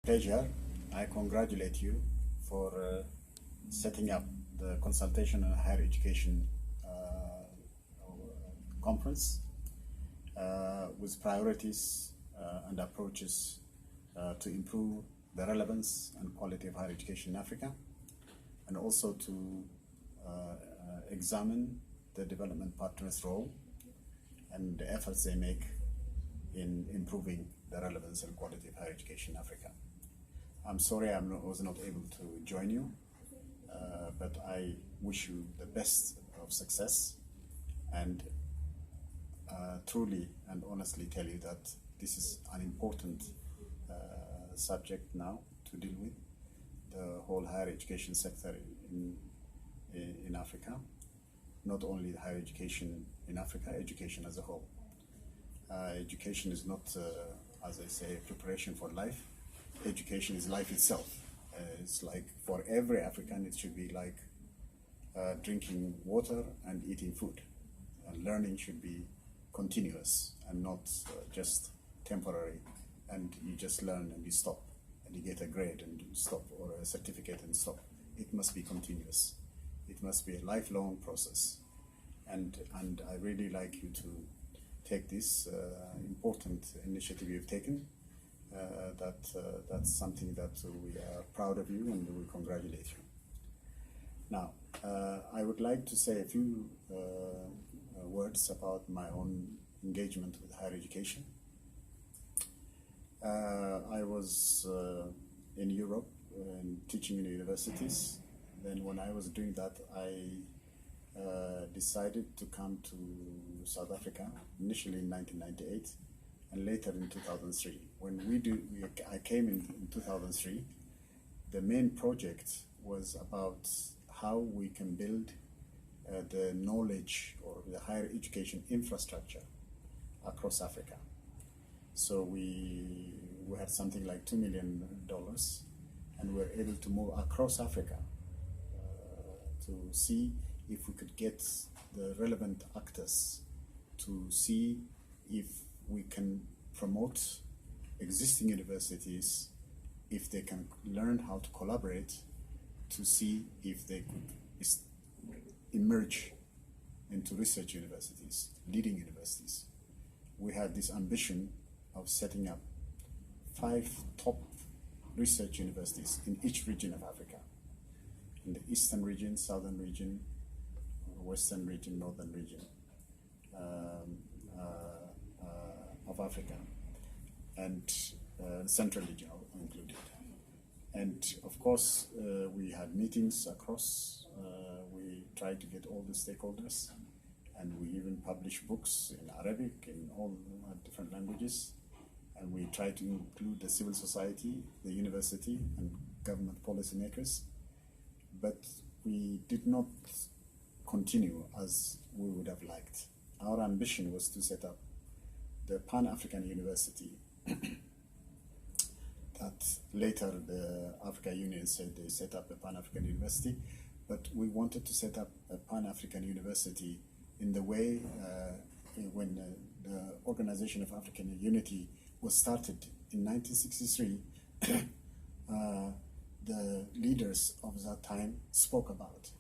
pleasure. I congratulate you for setting up the Consultation on Higher Education conference with priorities and approaches to improve the relevance and quality of higher education in Africa, and also to examine the development partners' role and the efforts they make in improving the relevance and quality of higher education in Africa. I'm sorry I was not able to join you, but I wish you the best of success, and truly and honestly tell you that this is an important subject now to deal with, the whole higher education sector in Africa, not only the higher education in Africa, education as a whole. Education is not, as I say, preparation for life. Education is life itself. It's like for every African, it should be like drinking water and eating food. Learning should be continuous and not just temporary, and you just learn and you stop, and you get a grade and you stop, or a certificate and stop. It must be continuous. It must be a lifelong process. And I really like you to take this important initiative you've taken. That's something that we are proud of you, and we congratulate you. Now, I would like to say a few words about my own engagement with higher education. I was in Europe teaching in universities. Then when I was doing that, I decided to come to South Africa, initially in 1998, and later in 2003. When I came in 2003, the main project was about how we can build the knowledge or the higher education infrastructure across Africa. So we had something like $2 million, and we were able to move across Africa to see if we could get the relevant actors to see if we can promote existing universities, if they can learn how to collaborate, to see if they could emerge into research universities, leading universities. We had this ambition of setting up 5 top research universities in each region of Africa, in the eastern region, southern region, western region, northern region of Africa, and central region included. And of course, we had meetings across. We tried to get all the stakeholders, and we even published books in Arabic, in all different languages. And we tried to include the civil society, the university, and government policymakers. But we did not continue as we would have liked. Our ambition was to set up the Pan-African University that later the Africa Union said they set up a Pan-African University, but we wanted to set up a Pan-African University in the way when the Organization of African Unity was started in 1963, the leaders of that time spoke about.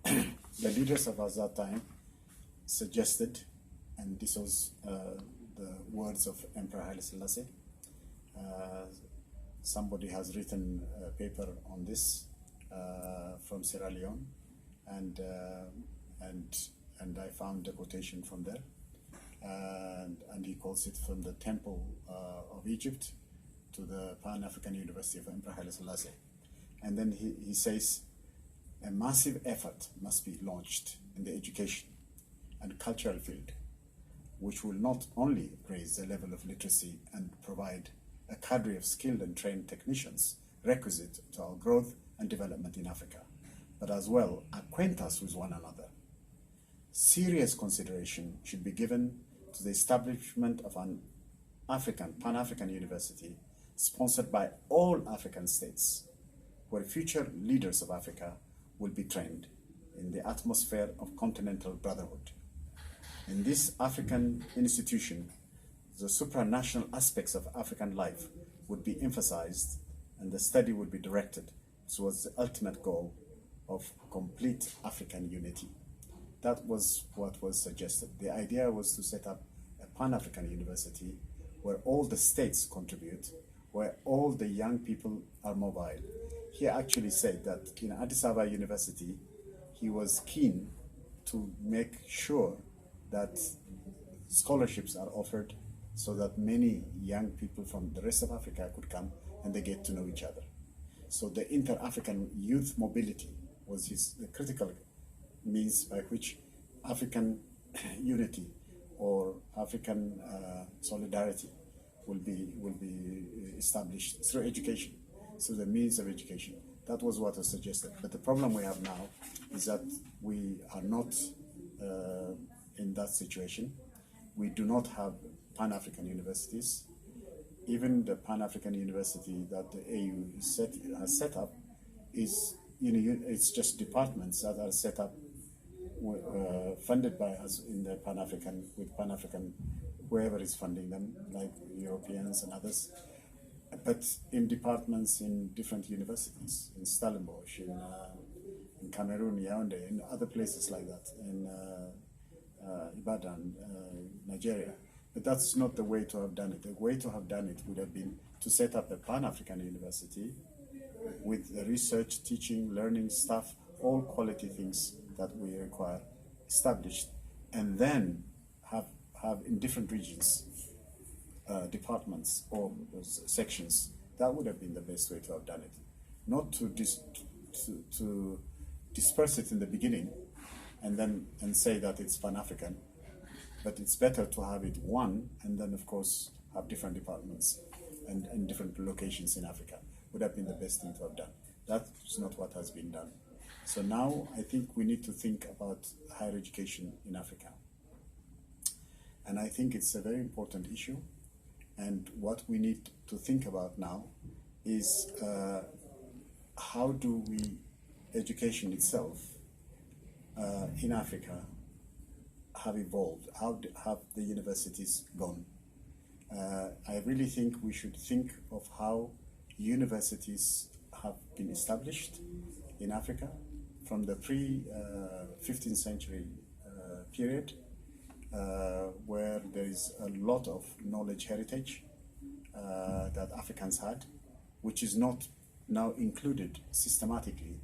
The leaders of that time suggested, and this was the words of Emperor Haile Selassie. Somebody has written a paper on this from Sierra Leone, and I found a quotation from there, and he calls it from the Temple of Egypt to the Pan-African University of Emperor Haile Selassie. And then he says, a massive effort must be launched in the education and cultural field, which will not only raise the level of literacy and provide a cadre of skilled and trained technicians requisite to our growth and development in Africa, but as well acquaint us with one another. Serious consideration should be given to the establishment of an Pan-African University sponsored by all African states, where future leaders of Africa will be trained in the atmosphere of continental brotherhood. In this African institution, the supranational aspects of African life would be emphasized, and the study would be directed towards the ultimate goal of complete African unity. That was what was suggested. The idea was to set up a Pan-African university where all the states contribute, where all the young people are mobile. He actually said that in Addis Ababa University, he was keen to make sure that scholarships are offered so that many young people from the rest of Africa could come and they get to know each other. So the inter-African youth mobility was the critical means by which African unity or African solidarity will be established through education, through the means of education. That was what was suggested. But the problem we have now is that we are not in that situation. We do not have Pan-African universities. Even the Pan-African university that the AU has set up is, it's just departments that are set up, funded by us in the Pan-African, with Pan-African, whoever is funding them, like Europeans and others, but in departments in different universities, in Stellenbosch, in Cameroon, Yaoundé, in other places like that, in Ibadan, Nigeria. But that's not the way to have done it. The way to have done it would have been to set up a Pan-African university with the research, teaching, learning, staff, all quality things that we require established, and then have in different regions departments or sections. That would have been the best way to have done it. Not to disperse it in the beginning and say that it's Pan-African, but it's better to have it one and then of course have different departments and different locations in Africa. Would have been the best thing to have done. That's not what has been done. So now I think we need to think about higher education in Africa. And I think it's a very important issue. And what we need to think about now is how do we, education itself in Africa have evolved? How have the universities gone? I really think we should think of how universities have been established in Africa from the pre-15th century period, where there is a lot of knowledge heritage that Africans had, which is not now included systematically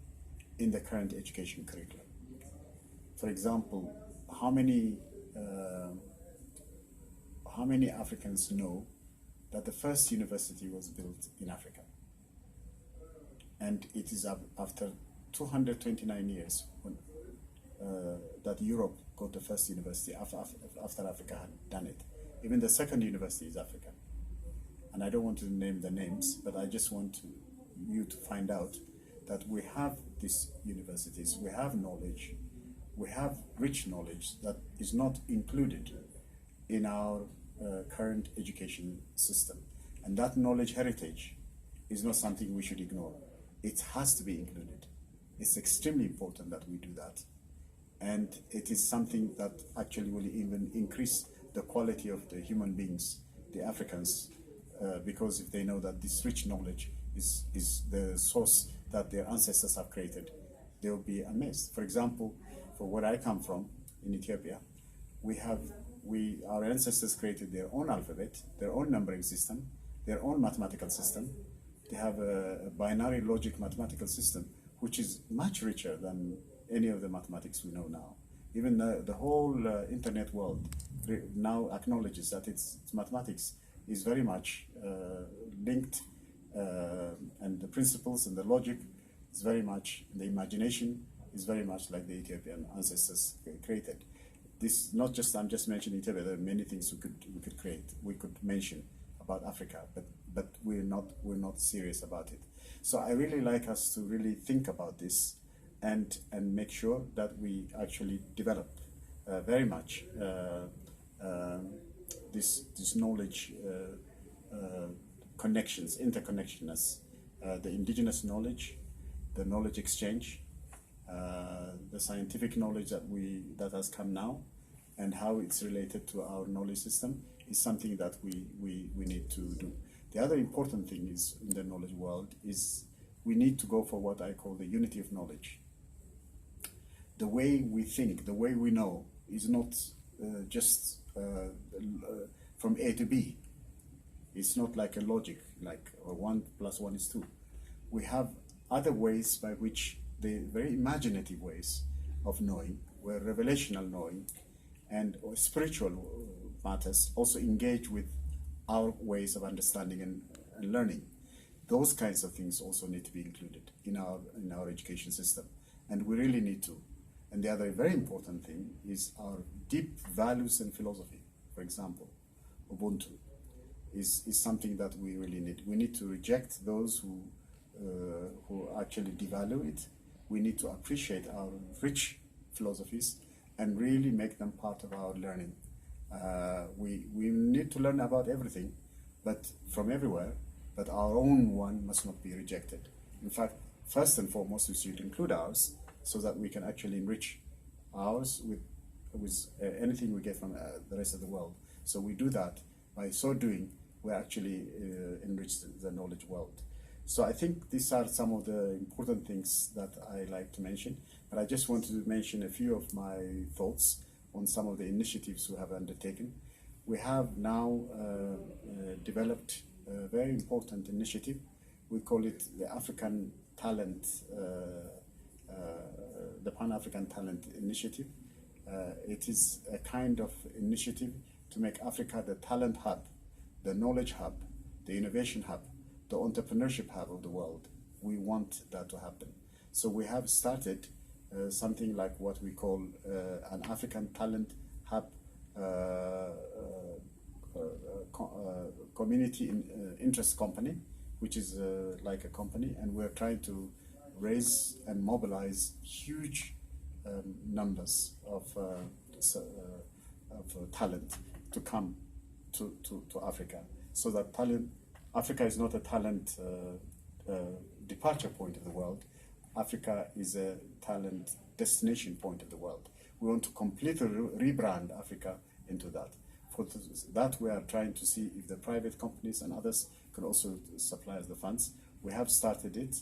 in the current education curriculum. For example, how many Africans know that the first university was built in Africa? And it is after 229 years when, that Europe got the first university after Africa had done it. Even the second university is African. And I don't want to name the names, but I just want you to find out that we have these universities, we have knowledge, we have rich knowledge that is not included in our current education system. And that knowledge heritage is not something we should ignore. It has to be included. It's extremely important that we do that. And it is something that actually will even increase the quality of the human beings, the Africans, because if they know that this rich knowledge is the source that their ancestors have created, they will be amazed. For example, for where I come from, in Ethiopia, our ancestors created their own alphabet, their own numbering system, their own mathematical system. They have a binary logic mathematical system, which is much richer than any of the mathematics we know now. Even the whole internet world now acknowledges that its mathematics is very much linked, and the principles and the logic is very much, the imagination is very much like the Ethiopian ancestors created. This not just, I'm just mentioning Ethiopia, there are many things we could mention about Africa, but we're not serious about it. So I really like us to really think about this and make sure that we actually develop very much this knowledge connections, interconnectedness, the indigenous knowledge, the knowledge exchange, the scientific knowledge that has come now, and how it's related to our knowledge system is something that we need to do. The other important thing is in the knowledge world is we need to go for what I call the unity of knowledge. The way we think, the way we know is not just from A to B. It's not like a logic, like 1 + 1 is 2. We have other ways by which the very imaginative ways of knowing, where revelational knowing and spiritual matters also engage with our ways of understanding and learning. Those kinds of things also need to be included in our education system, and we really need to. And the other very important thing is our deep values and philosophy. For example, Ubuntu is something that we really need. We need to reject those who actually devalue it. We need to appreciate our rich philosophies and really make them part of our learning. We need to learn about everything, but from everywhere, but our own one must not be rejected. In fact, first and foremost, we should include ours so that we can actually enrich ours with anything we get from the rest of the world. So we do that. By so doing, we actually enrich the knowledge world. So I think these are some of the important things that I like to mention, but I just wanted to mention a few of my thoughts on some of the initiatives we have undertaken. We have now developed a very important initiative. We call it the African Talent, the Pan-African Talent Initiative. It is a kind of initiative to make Africa the talent hub, the knowledge hub, the innovation hub, the entrepreneurship hub of the world. We want that to happen. So we have started something like what we call an African Talent Hub community interest company, which is like a company, and we're trying to raise and mobilize huge numbers of talent to come to Africa, so that Africa is not a talent departure point of the world. Africa is a talent destination point of the world. We want to completely rebrand Africa into that. For that, we are trying to see if the private companies and others could also supply us the funds. We have started it,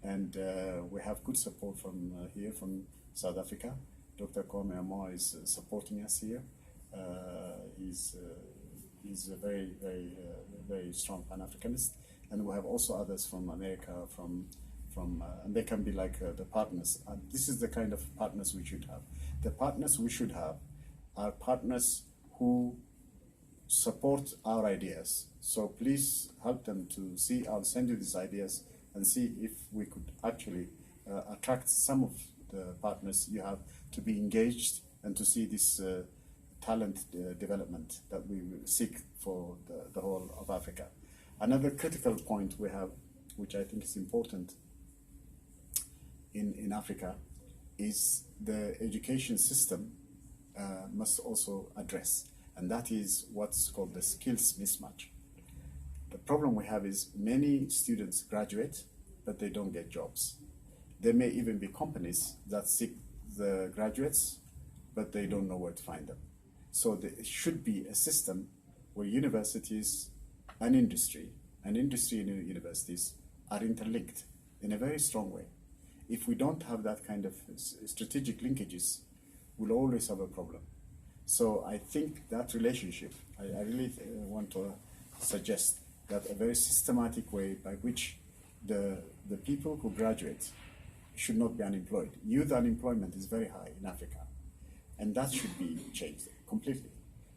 and we have good support from here, from South Africa. Dr. Mammo is supporting us here. He's a very, very, very strong Pan-Africanist, and we have also others from America, and they can be like the partners. And this is the kind of partners we should have. The partners we should have are partners who support our ideas. So please help them to see. I'll send you these ideas and see if we could actually attract some of the partners you have to be engaged and to see this talent development that we seek for the whole of Africa. Another critical point we have, which I think is important in Africa, is the education system must also address, and that is what's called the skills mismatch. The problem we have is many students graduate, but they don't get jobs. There may even be companies that seek the graduates, but they don't know where to find them. So there should be a system where universities and industry and universities are interlinked in a very strong way. If we don't have that kind of strategic linkages, we'll always have a problem. So I think that relationship, I really want to suggest that a very systematic way by which the people who graduate should not be unemployed. Youth unemployment is very high in Africa, and that should be changed completely,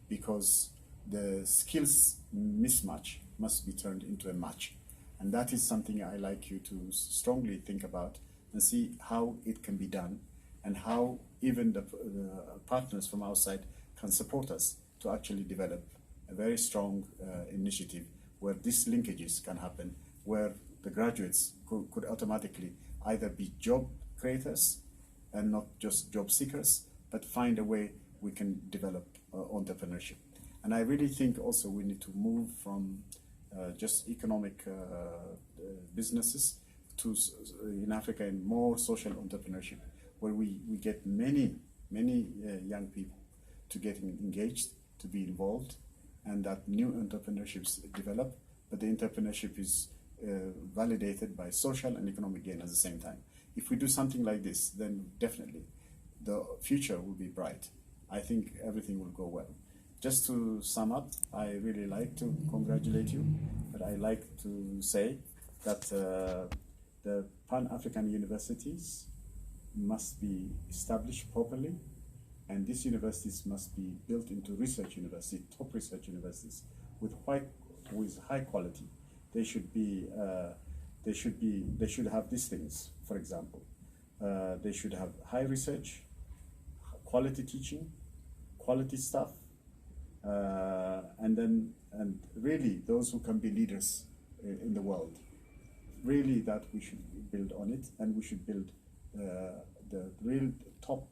because the skills mismatch must be turned into a match. And that is something I like you to strongly think about and see how it can be done, and how even the partners from outside can support us to actually develop a very strong initiative where these linkages can happen, where the graduates could automatically either be job creators and not just job seekers, but find a way we can develop entrepreneurship. And I really think also we need to move from just economic businesses to, in Africa, in more social entrepreneurship, where we get many young people to get engaged, to be involved, and that new entrepreneurships develop, but the entrepreneurship is validated by social and economic gain at the same time. If we do something like this, then definitely the future will be bright. I think everything will go well. Just to sum up, I really like to congratulate you, but I like to say that the Pan-African universities must be established properly, and these universities must be built into research universities, top research universities with high quality. They should have these things. For example, they should have high research, quality teaching, quality staff, and really those who can be leaders in the world. Really, that we should build on it, and we should build the real top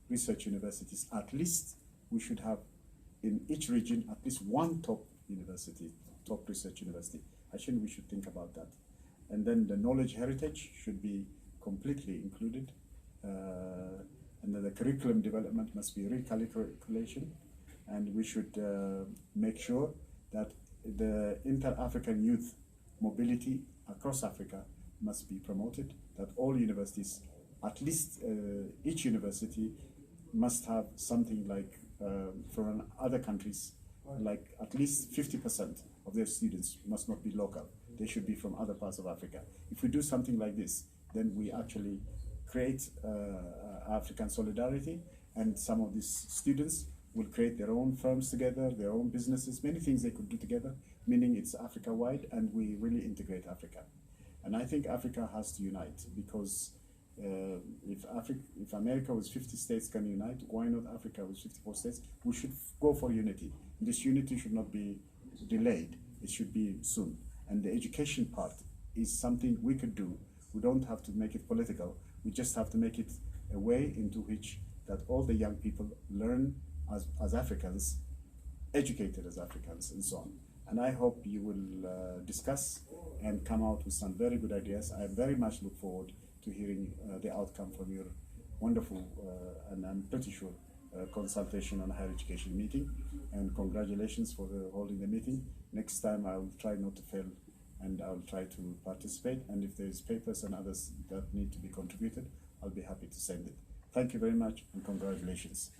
research universities. At least we should have in each region at least one top university, top research university. I think we should think about that. And then the knowledge heritage should be completely included. And then the curriculum development must be recalculation. And we should make sure that the inter-African youth mobility across Africa must be promoted, that all universities, at least each university must have something like, from other countries, like at least 50% of their students must not be local. They should be from other parts of Africa. If we do something like this, then we actually create African solidarity, and some of these students will create their own firms together, their own businesses, many things they could do together, meaning it's Africa-wide, and we really integrate Africa. And I think Africa has to unite, because if America with 50 states can unite, why not Africa with 54 states? We should go for unity. This unity should not be delayed, it should be soon. And the education part is something we could do. We don't have to make it political, we just have to make it a way into which that all the young people learn as Africans, educated as Africans, and so on. And I hope you will discuss and come out with some very good ideas. I very much look forward to hearing the outcome from your wonderful, and I'm pretty sure, consultation on higher education meeting. And congratulations for holding the meeting. Next time I will try not to fail, and I will try to participate. And if there is papers and others that need to be contributed, I'll be happy to send it. Thank you very much, and congratulations.